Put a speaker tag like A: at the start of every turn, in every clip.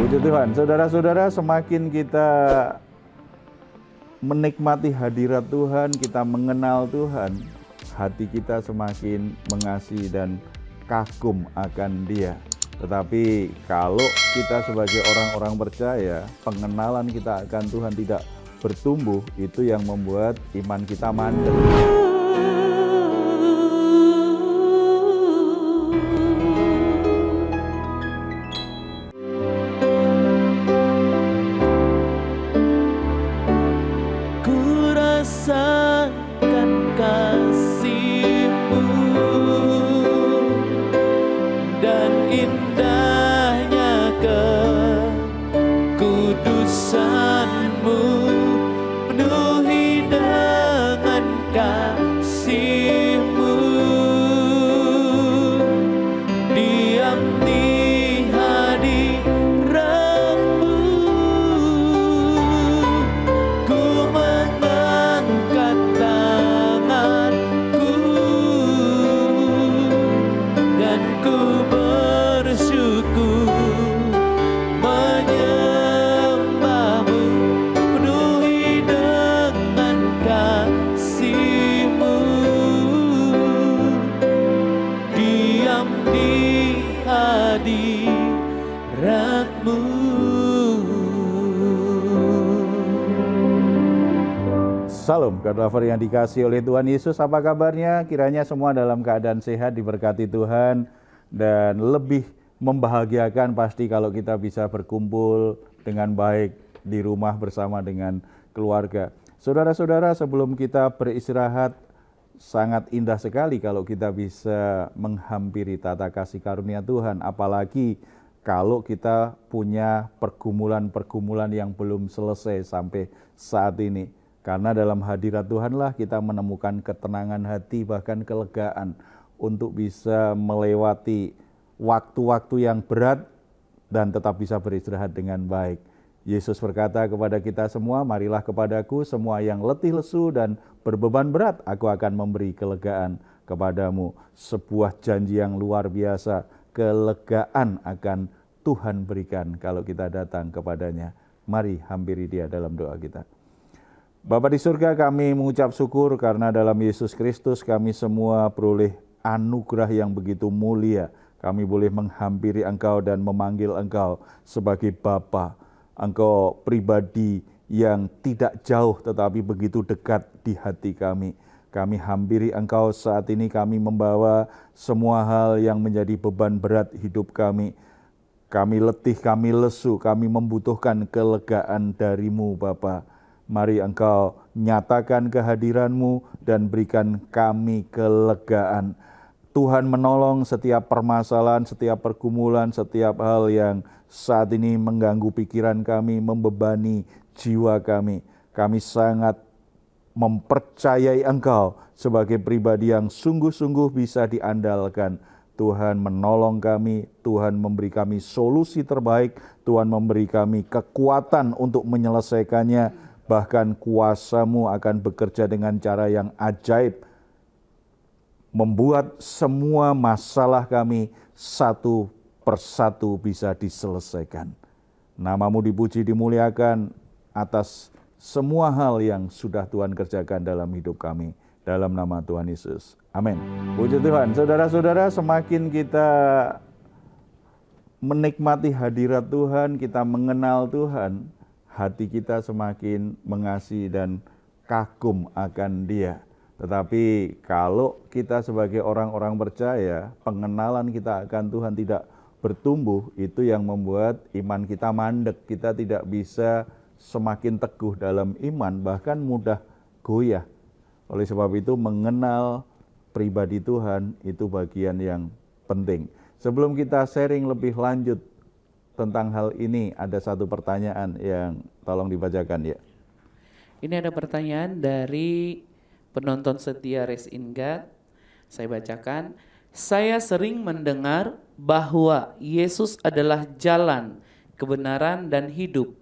A: Puji Tuhan, saudara-saudara, semakin kita menikmati hadirat Tuhan, kita mengenal Tuhan, hati kita semakin mengasihi dan kagum akan Dia. Tetapi kalau kita sebagai orang-orang percaya, pengenalan kita akan Tuhan tidak bertumbuh, itu yang membuat iman kita mandek. Salam, kawan yang dikasihi oleh Tuhan Yesus, apa kabarnya? Kiranya semua dalam keadaan sehat, diberkati Tuhan, dan lebih membahagiakan pasti kalau kita bisa berkumpul dengan baik di rumah bersama dengan keluarga. Saudara-saudara, sebelum kita beristirahat, sangat indah sekali kalau kita bisa menghampiri tata kasih karunia Tuhan, apalagi kalau kita punya pergumulan-pergumulan yang belum selesai sampai saat ini. Karena dalam hadirat Tuhanlah kita menemukan ketenangan hati, bahkan kelegaan untuk bisa melewati waktu-waktu yang berat dan tetap bisa beristirahat dengan baik. Yesus berkata kepada kita semua, marilah kepadaku semua yang letih lesu dan berbeban berat, aku akan memberi kelegaan kepadamu. Sebuah janji yang luar biasa, kelegaan akan Tuhan berikan kalau kita datang kepadanya. Mari hampiri Dia dalam doa kita. Bapa di surga, kami mengucap syukur karena dalam Yesus Kristus kami semua beroleh anugerah yang begitu mulia. Kami boleh menghampiri Engkau dan memanggil Engkau sebagai Bapa. Engkau pribadi yang tidak jauh tetapi begitu dekat di hati kami. Kami hampiri Engkau saat ini, kami membawa semua hal yang menjadi beban berat hidup kami. Kami letih, kami lesu, kami membutuhkan kelegaan dari-Mu Bapa. Mari Engkau nyatakan kehadiran-Mu dan berikan kami kelegaan. Tuhan menolong setiap permasalahan, setiap pergumulan, setiap hal yang saat ini mengganggu pikiran kami, membebani jiwa kami. Kami sangat mempercayai Engkau sebagai pribadi yang sungguh-sungguh bisa diandalkan. Tuhan menolong kami, Tuhan memberi kami solusi terbaik, Tuhan memberi kami kekuatan untuk menyelesaikannya. Bahkan kuasa-Mu akan bekerja dengan cara yang ajaib, membuat semua masalah kami satu persatu bisa diselesaikan. Nama-Mu dipuji, dimuliakan atas semua hal yang sudah Tuhan kerjakan dalam hidup kami. Dalam nama Tuhan Yesus. Amin. Puji Tuhan. Saudara-saudara, semakin kita menikmati hadirat Tuhan, kita mengenal Tuhan, hati kita semakin mengasihi dan kagum akan Dia. Tetapi kalau kita sebagai orang-orang percaya, pengenalan kita akan Tuhan tidak bertumbuh, itu yang membuat iman kita mandek. Kita tidak bisa semakin teguh dalam iman, bahkan mudah goyah. Oleh sebab itu, mengenal pribadi Tuhan itu bagian yang penting. Sebelum kita sharing lebih lanjut tentang hal ini, ada satu pertanyaan yang tolong dibacakan ya.
B: Ini ada pertanyaan dari penonton setia Raise in God. Saya bacakan. Saya sering mendengar bahwa Yesus adalah jalan, kebenaran, dan hidup.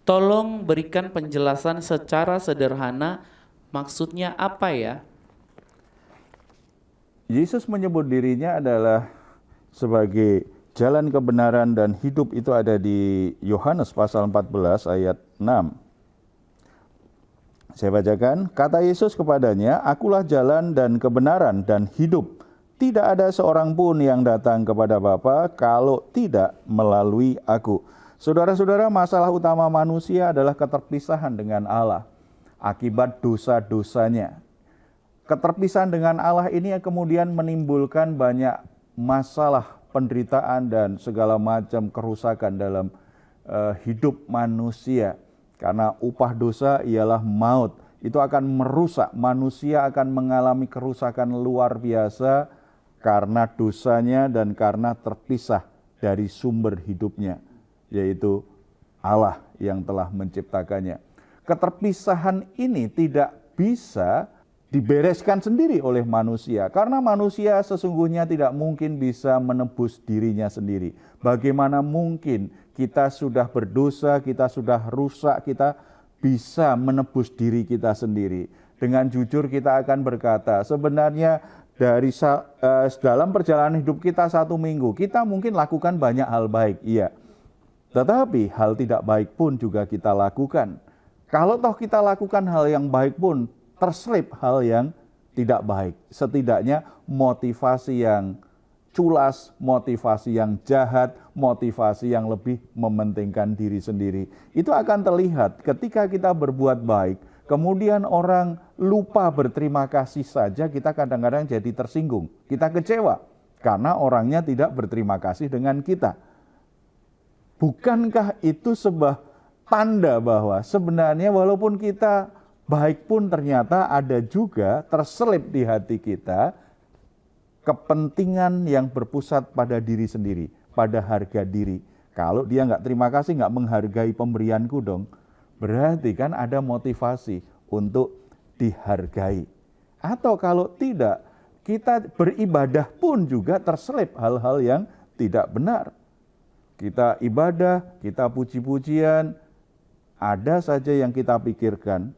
B: Tolong berikan penjelasan secara sederhana, maksudnya apa ya?
A: Yesus menyebut dirinya adalah sebagai jalan kebenaran dan hidup itu ada di Yohanes pasal 14 ayat 6. Saya bacakan, kata Yesus kepadanya, akulah jalan dan kebenaran dan hidup. Tidak ada seorang pun yang datang kepada Bapa kalau tidak melalui aku. Saudara-saudara, masalah utama manusia adalah keterpisahan dengan Allah akibat dosa-dosanya. Keterpisahan dengan Allah ini kemudian menimbulkan banyak masalah, penderitaan dan segala macam kerusakan dalam hidup manusia. Karena upah dosa ialah maut. Itu akan merusak, manusia akan mengalami kerusakan luar biasa karena dosanya dan karena terpisah dari sumber hidupnya, yaitu Allah yang telah menciptakannya. Keterpisahan ini tidak bisa dibereskan sendiri oleh manusia, karena manusia sesungguhnya tidak mungkin bisa menebus dirinya sendiri. Bagaimana mungkin kita sudah berdosa, kita sudah rusak, kita bisa menebus diri kita sendiri. Dengan jujur kita akan berkata, sebenarnya dalam perjalanan hidup kita 1 minggu, kita mungkin lakukan banyak hal baik, iya. Tetapi hal tidak baik pun juga kita lakukan. Kalau toh kita lakukan hal yang baik pun, terselip hal yang tidak baik. Setidaknya motivasi yang culas, motivasi yang jahat, motivasi yang lebih mementingkan diri sendiri. Itu akan terlihat ketika kita berbuat baik, kemudian orang lupa berterima kasih saja, kita kadang-kadang jadi tersinggung. Kita kecewa karena orangnya tidak berterima kasih dengan kita. Bukankah itu sebuah tanda bahwa sebenarnya walaupun kita baik pun ternyata ada juga terselip di hati kita kepentingan yang berpusat pada diri sendiri, pada harga diri. Kalau dia nggak terima kasih, nggak menghargai pemberianku dong, berarti kan ada motivasi untuk dihargai. Atau kalau tidak, kita beribadah pun juga terselip hal-hal yang tidak benar. Kita ibadah, kita puji-pujian, ada saja yang kita pikirkan,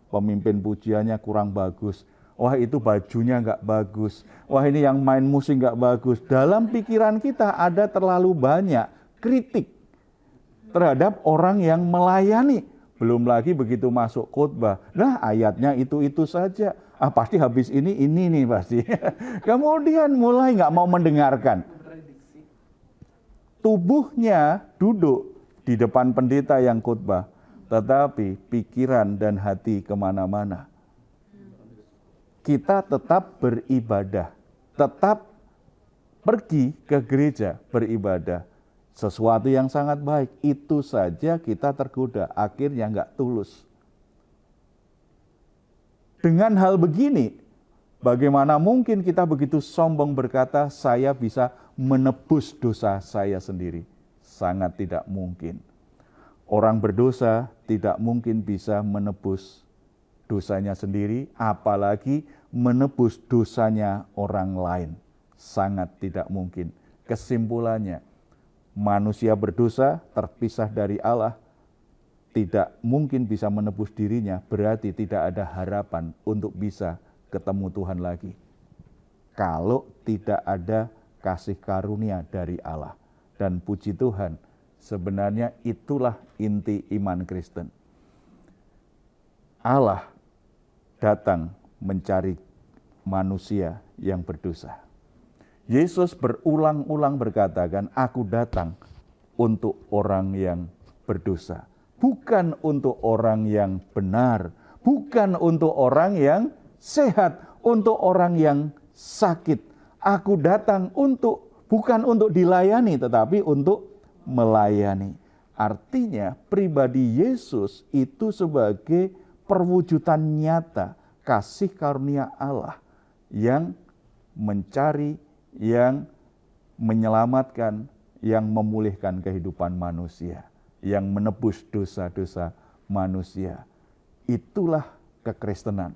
A: pemimpin pujiannya kurang bagus. Wah itu bajunya nggak bagus. Wah ini yang main musik nggak bagus. Dalam pikiran kita ada terlalu banyak kritik terhadap orang yang melayani. Belum lagi begitu masuk khotbah. Nah ayatnya itu saja. Pasti habis ini nih pasti. Kemudian mulai nggak mau mendengarkan. Tubuhnya duduk di depan pendeta yang khotbah. Tetapi pikiran dan hati kemana-mana. Kita tetap beribadah, tetap pergi ke gereja beribadah. Sesuatu yang sangat baik, itu saja kita tergoda, akhirnya nggak tulus. Dengan hal begini, bagaimana mungkin kita begitu sombong berkata, saya bisa menebus dosa saya sendiri? Sangat tidak mungkin. Orang berdosa tidak mungkin bisa menebus dosanya sendiri, apalagi menebus dosanya orang lain. Sangat tidak mungkin. Kesimpulannya, manusia berdosa terpisah dari Allah, tidak mungkin bisa menebus dirinya, berarti tidak ada harapan untuk bisa ketemu Tuhan lagi. Kalau tidak ada kasih karunia dari Allah. Dan puji Tuhan, sebenarnya itulah inti iman Kristen. Allah datang mencari manusia yang berdosa. Yesus berulang-ulang berkata kan, aku datang untuk orang yang berdosa. Bukan untuk orang yang benar. Bukan untuk orang yang sehat. Untuk orang yang sakit. Aku datang bukan untuk dilayani, tetapi untuk melayani. Artinya pribadi Yesus itu sebagai perwujudan nyata kasih karunia Allah yang mencari, yang menyelamatkan, yang memulihkan kehidupan manusia, yang menebus dosa-dosa manusia. Itulah kekristenan.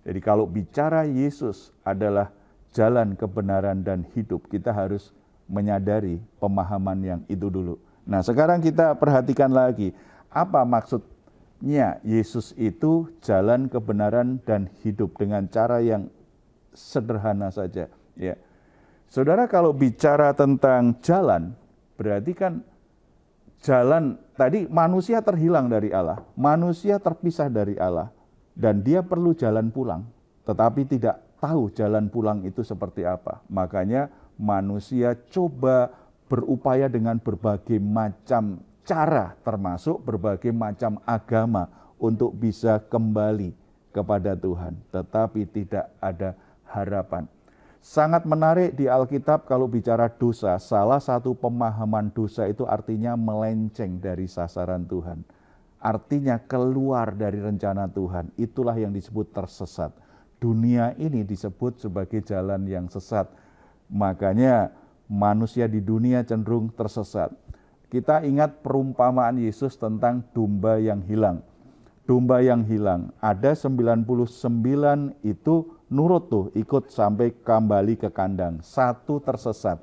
A: Jadi kalau bicara Yesus adalah jalan kebenaran dan hidup, kita harus menyadari pemahaman yang itu dulu. Nah sekarang kita perhatikan lagi, apa maksudnya Yesus itu jalan kebenaran dan hidup dengan cara yang sederhana saja. Ya, Saudara, kalau bicara tentang jalan, berarti kan jalan tadi manusia terhilang dari Allah, manusia terpisah dari Allah, dan dia perlu jalan pulang, tetapi tidak tahu jalan pulang itu seperti apa. Makanya manusia coba berupaya dengan berbagai macam cara, termasuk berbagai macam agama untuk bisa kembali kepada Tuhan, tetapi tidak ada harapan. Sangat menarik di Alkitab kalau bicara dosa, salah satu pemahaman dosa itu artinya melenceng dari sasaran Tuhan. Artinya keluar dari rencana Tuhan, itulah yang disebut tersesat. Dunia ini disebut sebagai jalan yang sesat. Makanya manusia di dunia cenderung tersesat. Kita ingat perumpamaan Yesus tentang domba yang hilang. Domba yang hilang, ada 99 itu nurut tuh, ikut sampai kembali ke kandang. Satu tersesat.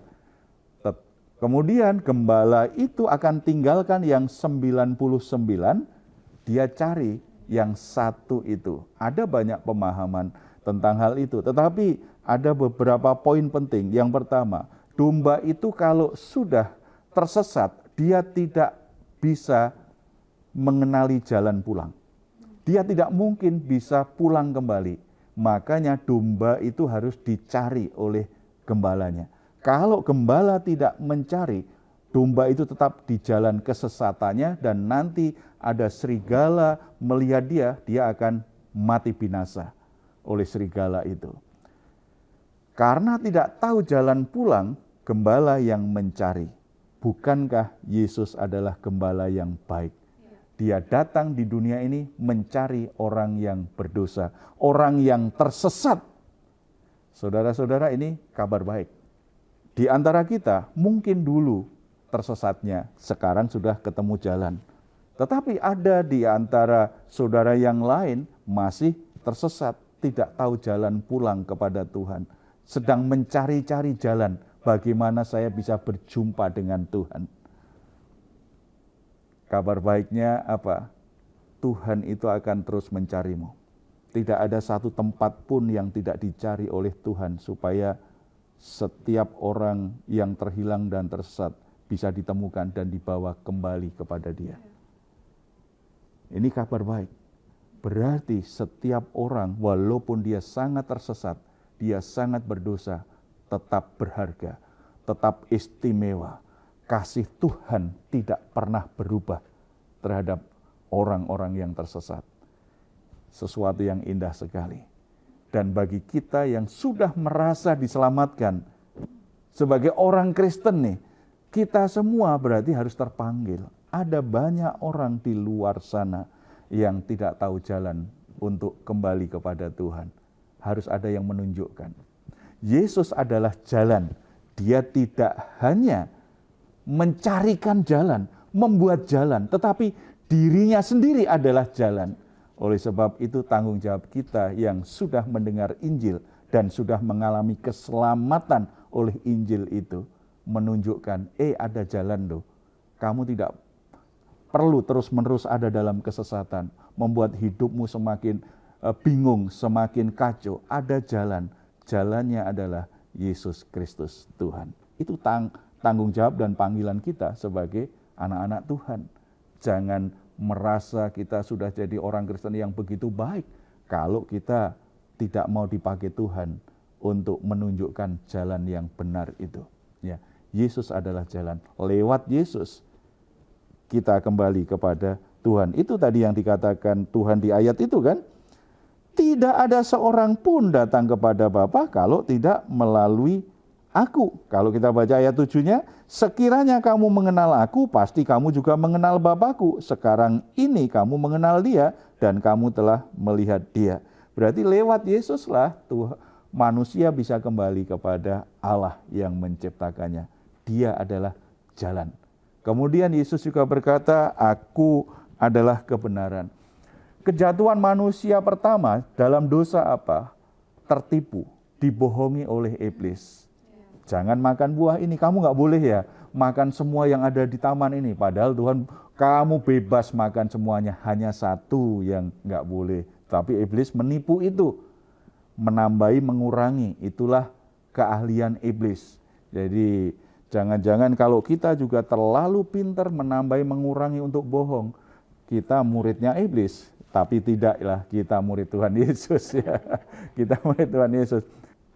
A: Kemudian gembala itu akan tinggalkan yang 99, dia cari yang satu itu. Ada banyak pemahaman tentang hal itu, tetapi ada beberapa poin penting. Yang pertama, domba itu kalau sudah tersesat, dia tidak bisa mengenali jalan pulang. Dia tidak mungkin bisa pulang kembali. Makanya domba itu harus dicari oleh gembalanya. Kalau gembala tidak mencari, domba itu tetap di jalan kesesatannya, dan nanti ada serigala melihat dia akan mati binasa oleh serigala itu. Karena tidak tahu jalan pulang, gembala yang mencari. Bukankah Yesus adalah gembala yang baik? Dia datang di dunia ini mencari orang yang berdosa, orang yang tersesat. Saudara-saudara, ini kabar baik. Di antara kita mungkin dulu tersesatnya, sekarang sudah ketemu jalan. Tetapi ada di antara saudara yang lain masih tersesat, tidak tahu jalan pulang kepada Tuhan. Sedang mencari-cari jalan, bagaimana saya bisa berjumpa dengan Tuhan. Kabar baiknya apa? Tuhan itu akan terus mencarimu. Tidak ada satu tempat pun yang tidak dicari oleh Tuhan, supaya setiap orang yang terhilang dan tersesat bisa ditemukan dan dibawa kembali kepada Dia. Ini kabar baik. Berarti setiap orang, walaupun dia sangat tersesat, dia sangat berdosa, tetap berharga, tetap istimewa. Kasih Tuhan tidak pernah berubah terhadap orang-orang yang tersesat. Sesuatu yang indah sekali. Dan bagi kita yang sudah merasa diselamatkan, sebagai orang Kristen nih, kita semua berarti harus terpanggil. Ada banyak orang di luar sana yang tidak tahu jalan untuk kembali kepada Tuhan. Harus ada yang menunjukkan. Yesus adalah jalan. Dia tidak hanya mencarikan jalan, membuat jalan, tetapi dirinya sendiri adalah jalan. Oleh sebab itu tanggung jawab kita yang sudah mendengar Injil dan sudah mengalami keselamatan oleh Injil itu, menunjukkan, ada jalan loh. Kamu tidak perlu terus-menerus ada dalam kesesatan, membuat hidupmu semakin bingung, semakin kacau. Ada jalan, jalannya adalah Yesus Kristus Tuhan. Itu tanggung jawab dan panggilan kita sebagai anak-anak Tuhan. Jangan merasa kita sudah jadi orang Kristen yang begitu baik kalau kita tidak mau dipakai Tuhan untuk menunjukkan jalan yang benar itu. Ya, Yesus adalah jalan. Lewat Yesus kita kembali kepada Tuhan. Itu tadi yang dikatakan Tuhan di ayat itu kan. Tidak ada seorang pun datang kepada Bapa kalau tidak melalui Aku. Kalau kita baca ayat 7-nya, sekiranya kamu mengenal Aku, pasti kamu juga mengenal Bapa-Ku. Sekarang ini kamu mengenal Dia dan kamu telah melihat Dia. Berarti lewat Yesuslah manusia bisa kembali kepada Allah yang menciptakannya. Dia adalah jalan. Kemudian Yesus juga berkata, Aku adalah kebenaran. Kejatuhan manusia pertama dalam dosa apa? Tertipu, dibohongi oleh iblis. Jangan makan buah ini, kamu nggak boleh ya makan semua yang ada di taman ini. Padahal Tuhan, kamu bebas makan semuanya, hanya satu yang nggak boleh. Tapi iblis menipu itu, menambahi, mengurangi. Itulah keahlian iblis. Jadi jangan-jangan kalau kita juga terlalu pintar menambahi mengurangi untuk bohong, kita muridnya iblis. Tapi tidaklah, kita murid Tuhan Yesus ya. Kita murid Tuhan Yesus.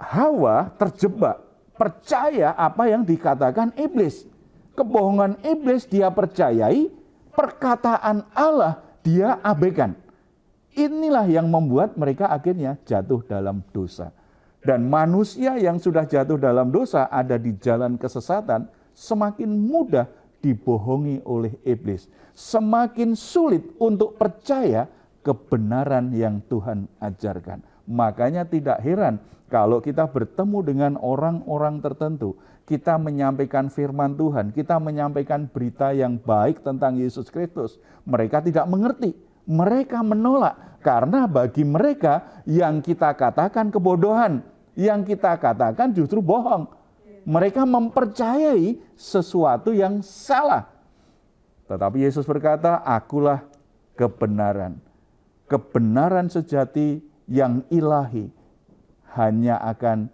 A: Hawa terjebak, percaya apa yang dikatakan iblis. Kebohongan iblis dia percayai, perkataan Allah dia abaikan. Inilah yang membuat mereka akhirnya jatuh dalam dosa. Dan manusia yang sudah jatuh dalam dosa ada di jalan kesesatan, semakin mudah dibohongi oleh iblis. Semakin sulit untuk percaya kebenaran yang Tuhan ajarkan. Makanya tidak heran kalau kita bertemu dengan orang-orang tertentu, kita menyampaikan firman Tuhan, kita menyampaikan berita yang baik tentang Yesus Kristus. Mereka tidak mengerti, mereka menolak. Karena bagi mereka yang kita katakan kebodohan, yang kita katakan justru bohong. Mereka mempercayai sesuatu yang salah. Tetapi Yesus berkata, akulah kebenaran. Kebenaran sejati yang ilahi hanya akan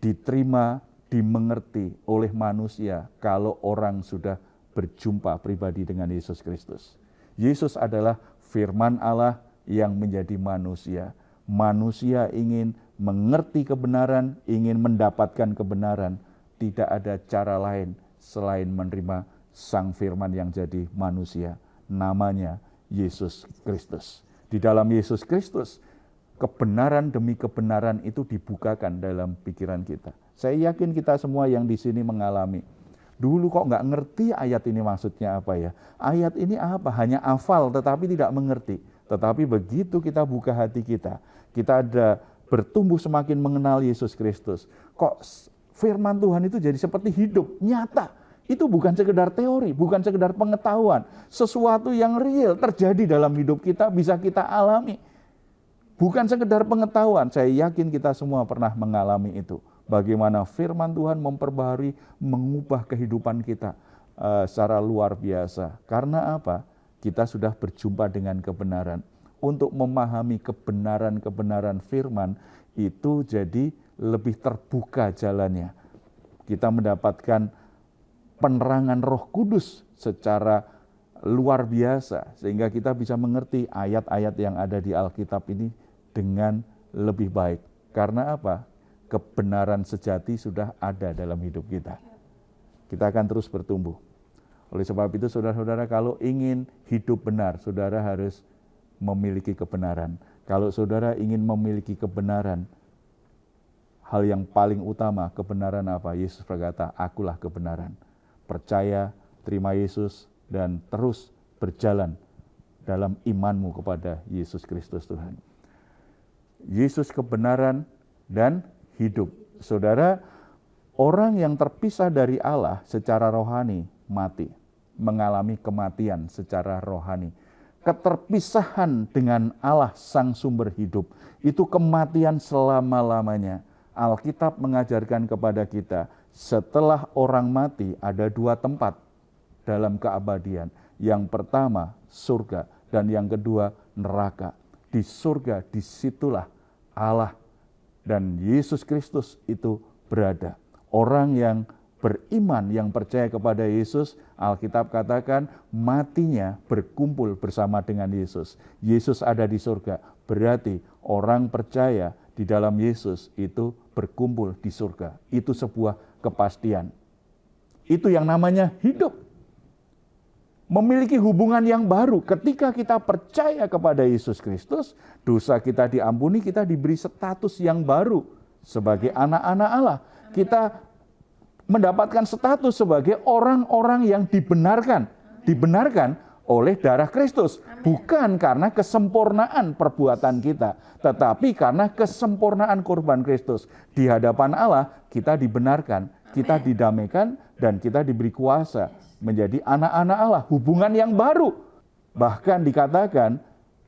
A: diterima, dimengerti oleh manusia kalau orang sudah berjumpa pribadi dengan Yesus Kristus. Yesus adalah firman Allah yang menjadi manusia. Manusia ingin mengerti kebenaran, ingin mendapatkan kebenaran. Tidak ada cara lain selain menerima Sang Firman yang jadi manusia. Namanya Yesus Kristus. Di dalam Yesus Kristus, kebenaran demi kebenaran itu dibukakan dalam pikiran kita. Saya yakin kita semua yang di sini mengalami. Dulu kok nggak ngerti ayat ini maksudnya apa ya? Ayat ini apa? Hanya hafal tetapi tidak mengerti. Tetapi begitu kita buka hati kita ada bertumbuh semakin mengenal Yesus Kristus. Kok firman Tuhan itu jadi seperti hidup, nyata. Itu bukan sekedar teori, bukan sekedar pengetahuan. Sesuatu yang real terjadi dalam hidup kita, bisa kita alami. Bukan sekedar pengetahuan, saya yakin kita semua pernah mengalami itu. Bagaimana firman Tuhan memperbaharui, mengubah kehidupan kita secara luar biasa. Karena apa? Kita sudah berjumpa dengan kebenaran. Untuk memahami kebenaran-kebenaran firman, itu jadi lebih terbuka jalannya. Kita mendapatkan penerangan Roh Kudus secara luar biasa, sehingga kita bisa mengerti ayat-ayat yang ada di Alkitab ini dengan lebih baik. Karena apa? Kebenaran sejati sudah ada dalam hidup kita. Kita akan terus bertumbuh. Oleh sebab itu, saudara-saudara, kalau ingin hidup benar, saudara harus memiliki kebenaran. Kalau saudara ingin memiliki kebenaran, hal yang paling utama, kebenaran apa? Yesus berkata, akulah kebenaran. Percaya, terima Yesus, dan terus berjalan dalam imanmu kepada Yesus Kristus Tuhan. Yesus kebenaran dan hidup. Saudara, orang yang terpisah dari Allah secara rohani mati, mengalami kematian secara rohani. Keterpisahan dengan Allah sang sumber hidup, itu kematian selama-lamanya. Alkitab mengajarkan kepada kita, setelah orang mati ada dua tempat dalam keabadian. Yang pertama surga dan yang kedua neraka. Di surga disitulah Allah dan Yesus Kristus itu berada. Orang yang beriman, yang percaya kepada Yesus, Alkitab katakan matinya berkumpul bersama dengan Yesus. Yesus ada di surga, berarti orang percaya di dalam Yesus itu berkumpul di surga. Itu sebuah kepastian. Itu yang namanya hidup. Memiliki hubungan yang baru. Ketika kita percaya kepada Yesus Kristus, dosa kita diampuni, kita diberi status yang baru sebagai anak-anak Allah. Kita mendapatkan status sebagai orang-orang yang dibenarkan oleh darah Kristus. Bukan karena kesempurnaan perbuatan kita, tetapi karena kesempurnaan korban Kristus. Di hadapan Allah kita dibenarkan, kita didamaikan, dan kita diberi kuasa menjadi anak-anak Allah. Hubungan yang baru. Bahkan dikatakan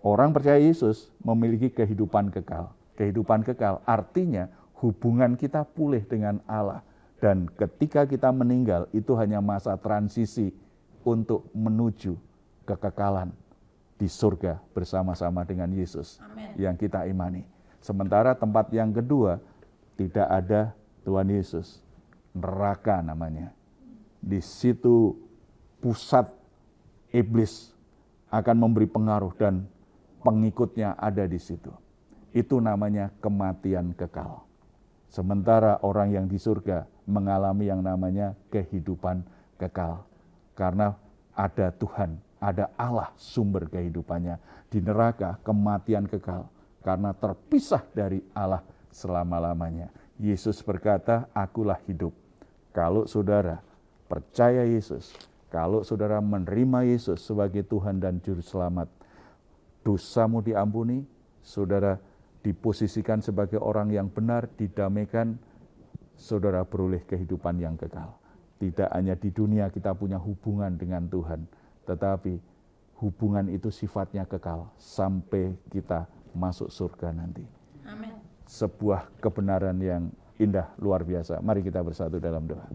A: orang percaya Yesus memiliki kehidupan kekal. Kehidupan kekal artinya hubungan kita pulih dengan Allah. Dan ketika kita meninggal, itu hanya masa transisi untuk menuju kekekalan di surga bersama-sama dengan Yesus. Amen. Yang kita imani. Sementara tempat yang kedua, tidak ada Tuhan Yesus. neraka namanya. Di situ pusat iblis akan memberi pengaruh dan pengikutnya ada di situ. Itu namanya kematian kekal. Sementara orang yang di surga mengalami yang namanya kehidupan kekal. Karena ada Tuhan, ada Allah sumber kehidupannya. Di neraka kematian kekal karena terpisah dari Allah selama-lamanya. Yesus berkata, akulah hidup. Kalau saudara percaya Yesus, kalau saudara menerima Yesus sebagai Tuhan dan Juru Selamat, dosamu diampuni, saudara diposisikan sebagai orang yang benar, didamaikan, saudara beroleh kehidupan yang kekal. Tidak hanya di dunia kita punya hubungan dengan Tuhan, tetapi hubungan itu sifatnya kekal sampai kita masuk surga nanti.
C: Amin.
A: Sebuah kebenaran yang indah, luar biasa. Mari kita bersatu dalam doa.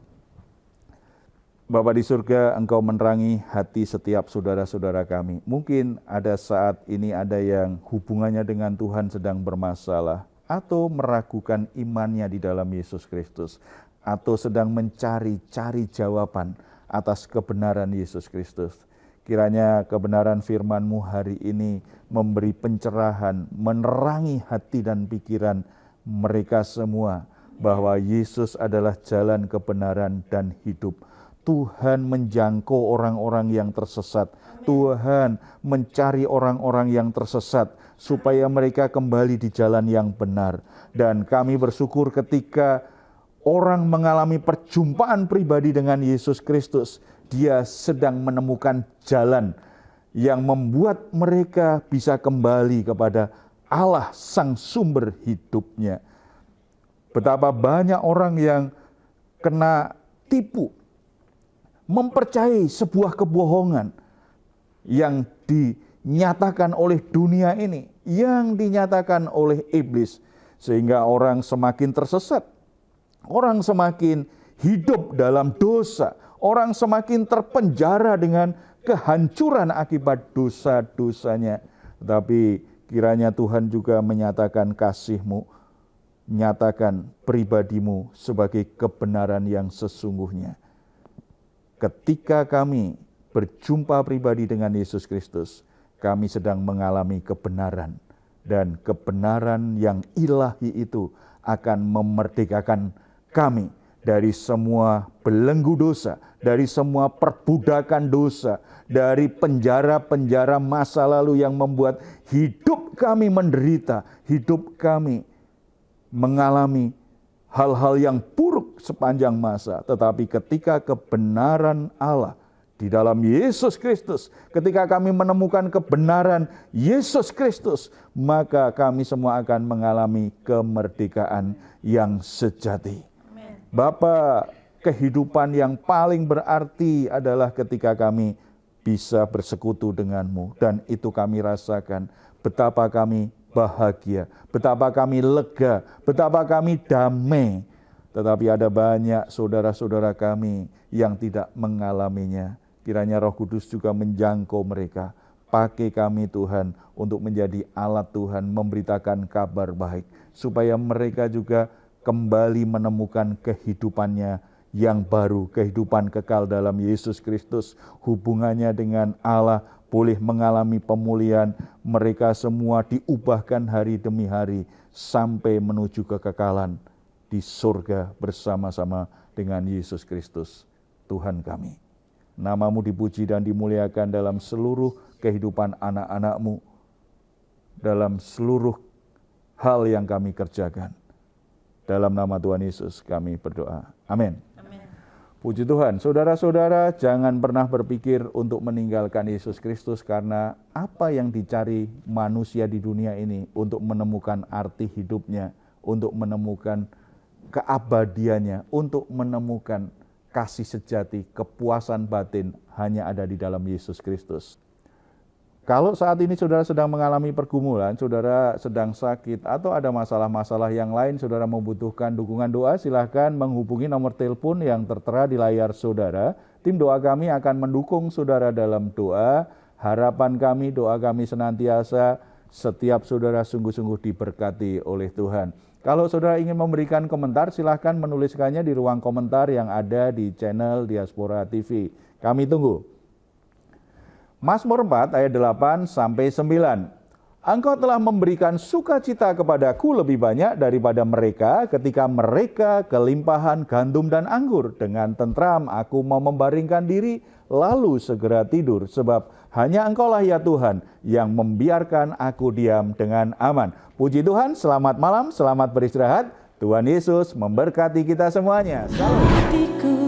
A: Bapa di surga, Engkau menerangi hati setiap saudara-saudara kami. Mungkin ada saat ini ada yang hubungannya dengan Tuhan sedang bermasalah, atau meragukan imannya di dalam Yesus Kristus, atau sedang mencari jawaban atas kebenaran Yesus Kristus. Kiranya kebenaran firman-Mu hari ini memberi pencerahan, menerangi hati dan pikiran mereka semua, bahwa Yesus adalah jalan kebenaran dan hidup. Tuhan menjangkau orang-orang yang tersesat. Tuhan mencari orang-orang yang tersesat supaya mereka kembali di jalan yang benar. Dan kami bersyukur ketika orang mengalami perjumpaan pribadi dengan Yesus Kristus, dia sedang menemukan jalan yang membuat mereka bisa kembali kepada Allah sang sumber hidupnya. Betapa banyak orang yang kena tipu, mempercayai sebuah kebohongan yang dinyatakan oleh dunia ini, yang dinyatakan oleh iblis, sehingga orang semakin tersesat, orang semakin hidup dalam dosa, orang semakin terpenjara dengan kehancuran akibat dosa-dosanya. Tetapi kiranya Tuhan juga menyatakan kasih-Mu, nyatakan pribadi-Mu sebagai kebenaran yang sesungguhnya. Ketika kami berjumpa pribadi dengan Yesus Kristus, kami sedang mengalami kebenaran. Dan kebenaran yang ilahi itu akan memerdekakan kami dari semua belenggu dosa, dari semua perbudakan dosa, dari penjara-penjara masa lalu yang membuat hidup kami menderita, hidup kami mengalami hal-hal yang buruk sepanjang masa. Tetapi ketika kebenaran Allah di dalam Yesus Kristus, ketika kami menemukan kebenaran Yesus Kristus, maka kami semua akan mengalami kemerdekaan yang sejati. Bapa, kehidupan yang paling berarti adalah ketika kami bisa bersekutu denganmu. Dan itu kami rasakan betapa kami bahagia, betapa kami lega, betapa kami damai. Tetapi ada banyak saudara-saudara kami yang tidak mengalaminya. Kiranya Roh Kudus juga menjangkau mereka. Pakai kami Tuhan untuk menjadi alat Tuhan, memberitakan kabar baik, supaya mereka juga kembali menemukan kehidupannya yang baru, kehidupan kekal dalam Yesus Kristus. Hubungannya dengan Allah boleh mengalami pemulihan, mereka semua diubahkan hari demi hari sampai menuju kekekalan di surga bersama-sama dengan Yesus Kristus, Tuhan kami. Nama-Mu dipuji dan dimuliakan dalam seluruh kehidupan anak-anak-Mu, dalam seluruh hal yang kami kerjakan. Dalam nama Tuhan Yesus kami berdoa. Amin. Puji Tuhan, saudara-saudara, jangan pernah berpikir untuk meninggalkan Yesus Kristus, karena apa yang dicari manusia di dunia ini untuk menemukan arti hidupnya, untuk menemukan keabadiannya, untuk menemukan kasih sejati, kepuasan batin hanya ada di dalam Yesus Kristus. Kalau saat ini saudara sedang mengalami pergumulan, saudara sedang sakit, atau ada masalah-masalah yang lain, saudara membutuhkan dukungan doa, silahkan menghubungi nomor telepon yang tertera di layar saudara. Tim doa kami akan mendukung saudara dalam doa. Harapan kami, doa kami senantiasa setiap saudara sungguh-sungguh diberkati oleh Tuhan. Kalau saudara ingin memberikan komentar, silahkan menuliskannya di ruang komentar yang ada di channel Diaspora TV. Kami tunggu. Mazmur 4 ayat 8 sampai 9. Engkau telah memberikan sukacita kepadaku lebih banyak daripada mereka ketika mereka kelimpahan gandum dan anggur. Dengan tentram aku mau membaringkan diri lalu segera tidur. Sebab hanya Engkaulah ya Tuhan yang membiarkan aku diam dengan aman. Puji Tuhan, selamat malam, selamat beristirahat. Tuhan Yesus memberkati kita semuanya. Salam.